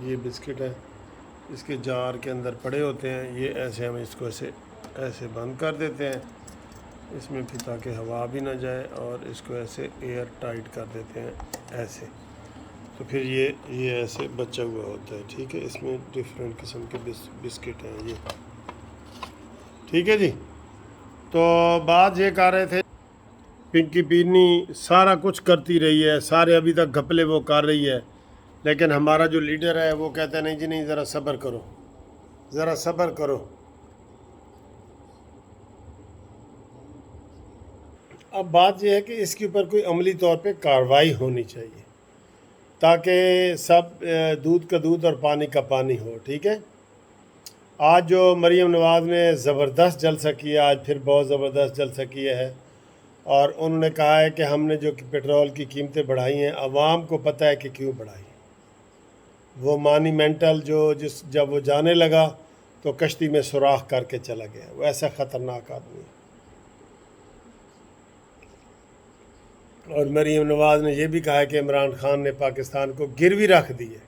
یہ بسکٹ ہے، اس کے جار کے اندر پڑے ہوتے ہیں، یہ ایسے ہم اس کو ایسے بند کر دیتے ہیں اس میں پھر تاکہ ہوا بھی نہ جائے، اور اس کو ایسے ایئر ٹائٹ کر دیتے ہیں ایسے، تو پھر یہ ایسے بچا ہوا ہوتا ہے، ٹھیک ہے۔ اس میں ڈیفرنٹ قسم کے بسکٹ ہیں یہ، ٹھیک ہے جی۔ تو بات یہ کر رہے تھے، پنکی پینی سارا کچھ کرتی رہی ہے، سارے ابھی تک گھپلے وہ کر رہی ہے، لیکن ہمارا جو لیڈر ہے وہ کہتا ہے نہیں جی نہیں، ذرا صبر کرو، ذرا صبر کرو۔ اب بات یہ ہے کہ اس کے اوپر کوئی عملی طور پہ کارروائی ہونی چاہیے تاکہ سب دودھ کا دودھ اور پانی کا پانی ہو، ٹھیک ہے۔ آج جو مریم نواز نے زبردست جلسہ کیا، آج پھر بہت زبردست جلسہ کیا ہے، اور انہوں نے کہا ہے کہ ہم نے جو پیٹرول کی قیمتیں بڑھائی ہیں، عوام کو پتہ ہے کہ کیوں بڑھائی۔ وہ مانیمنٹل جب وہ جانے لگا تو کشتی میں سوراخ کر کے چلا گیا، وہ ایسا خطرناک آدمی ہے۔ اور مریم نواز نے یہ بھی کہا ہے کہ عمران خان نے پاکستان کو گروی رکھ دی ہے۔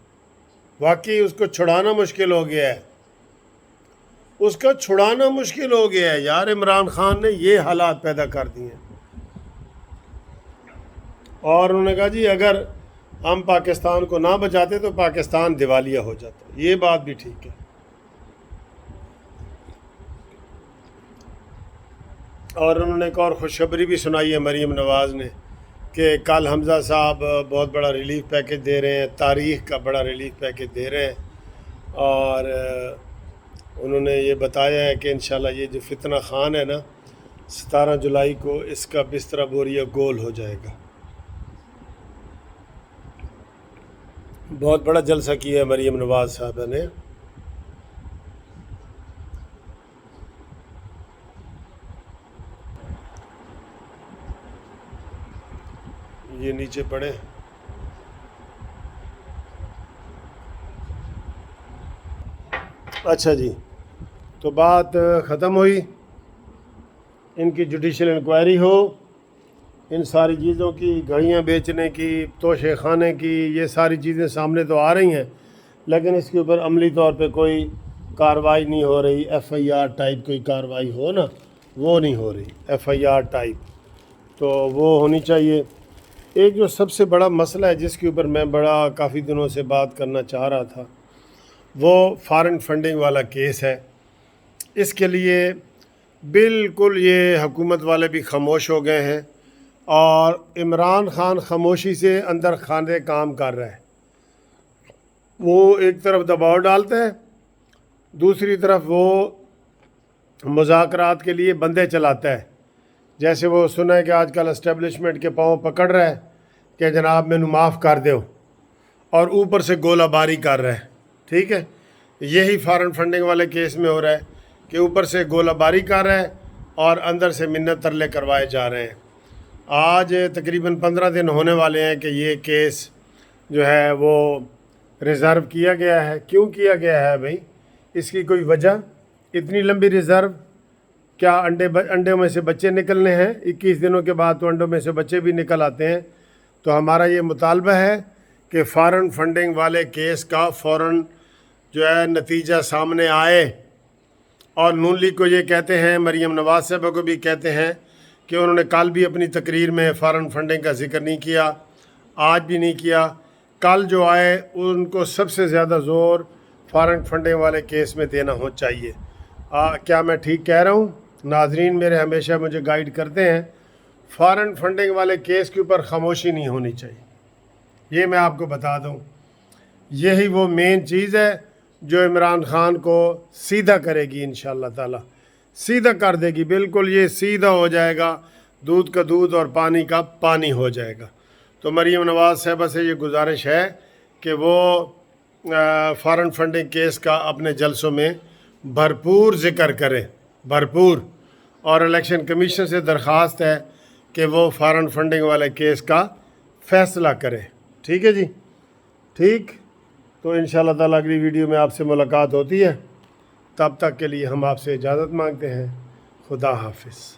واقعی اس کو چھڑانا مشکل ہو گیا ہے، اس کا چھڑانا مشکل ہو گیا ہے یار، عمران خان نے یہ حالات پیدا کر دیے ہیں۔ اور انہوں نے کہا جی اگر ہم پاکستان کو نہ بچاتے تو پاکستان دیوالیہ ہو جاتا، یہ بات بھی ٹھیک ہے۔ اور انہوں نے ایک اور خوشخبری بھی سنائی ہے مریم نواز نے کہ کل حمزہ صاحب بہت بڑا ریلیف پیکج دے رہے ہیں، تاریخ کا بڑا ریلیف پیکج دے رہے ہیں، اور انہوں نے یہ بتایا ہے کہ انشاءاللہ یہ جو فتنہ خان ہے نا، 17 جولائی کو اس کا بستر بوریہ گول ہو جائے گا۔ بہت بڑا جلسہ کیا ہے مریم نواز صاحبہ نے۔ یہ نیچے پڑے، اچھا جی، تو بات ختم ہوئی، ان کی جوڈیشل انکوائری ہو، ان ساری چیزوں کی، گھڑیاں بیچنے کی، توشے خانے کی، یہ ساری چیزیں سامنے تو آ رہی ہیں، لیکن اس کے اوپر عملی طور پہ کوئی کارروائی نہیں ہو رہی۔ ایف آئی آر ٹائپ کوئی کارروائی ہو نا، وہ نہیں ہو رہی، ایف آئی آر ٹائپ تو وہ ہونی چاہیے۔ ایک جو سب سے بڑا مسئلہ ہے جس کے اوپر میں کافی دنوں سے بات کرنا چاہ رہا تھا، وہ فارن فنڈنگ والا کیس ہے۔ اس کے لیے بالکل یہ حکومت والے بھی خاموش ہو گئے ہیں، اور عمران خان خاموشی سے اندر خانے کام کر رہا ہے۔ وہ ایک طرف دباؤ ڈالتا ہے، دوسری طرف وہ مذاکرات کے لیے بندے چلاتا ہے، جیسے وہ سنا ہے کہ آج کل اسٹیبلشمنٹ کے پاؤں پکڑ رہا ہے کہ جناب مینوں معاف کر دیو، اور اوپر سے گولہ باری کر رہا ہے، ٹھیک ہے۔ یہی فارن فنڈنگ والے کیس میں ہو رہا ہے کہ اوپر سے گولہ باری کر رہا ہے اور اندر سے منت ترلے کروائے جا رہے ہیں۔ آج تقریباً 15 دن ہونے والے ہیں کہ یہ کیس جو ہے وہ ریزرو کیا گیا ہے۔ کیوں کیا گیا ہے بھائی؟ اس کی کوئی وجہ؟ اتنی لمبی ریزرو، کیا انڈے میں سے بچے نکلنے ہیں؟ 21 دنوں کے بعد تو انڈوں میں سے بچے بھی نکل آتے ہیں۔ تو ہمارا یہ مطالبہ ہے کہ فارن فنڈنگ والے کیس کا فوراً جو ہے نتیجہ سامنے آئے، اور نون لیگ کو یہ کہتے ہیں، مریم نواز صاحبہ کو بھی کہتے ہیں کہ انہوں نے کل بھی اپنی تقریر میں فارن فنڈنگ کا ذکر نہیں کیا، آج بھی نہیں کیا۔ کل جو آئے ان کو سب سے زیادہ زور فارن فنڈنگ والے کیس میں دینا ہو چاہیے۔ کیا میں ٹھیک کہہ رہا ہوں؟ ناظرین میرے ہمیشہ مجھے گائیڈ کرتے ہیں، فارن فنڈنگ والے کیس کے اوپر خاموشی نہیں ہونی چاہیے، یہ میں آپ کو بتا دوں۔ یہی وہ مین چیز ہے جو عمران خان کو سیدھا کرے گی، انشاءاللہ تعالی سیدھا کر دے گی، بالکل یہ سیدھا ہو جائے گا، دودھ کا دودھ اور پانی کا پانی ہو جائے گا۔ تو مریم نواز صاحبہ سے یہ گزارش ہے کہ وہ فارن فنڈنگ کیس کا اپنے جلسوں میں بھرپور ذکر کریں، بھرپور، اور الیکشن کمیشن سے درخواست ہے کہ وہ فارن فنڈنگ والے کیس کا فیصلہ کرے، ٹھیک ہے جی، ٹھیک۔ تو انشاءاللہ تعالیٰ اگلی ویڈیو میں آپ سے ملاقات ہوتی ہے، تب تک کے لیے ہم آپ سے اجازت مانگتے ہیں۔ خدا حافظ۔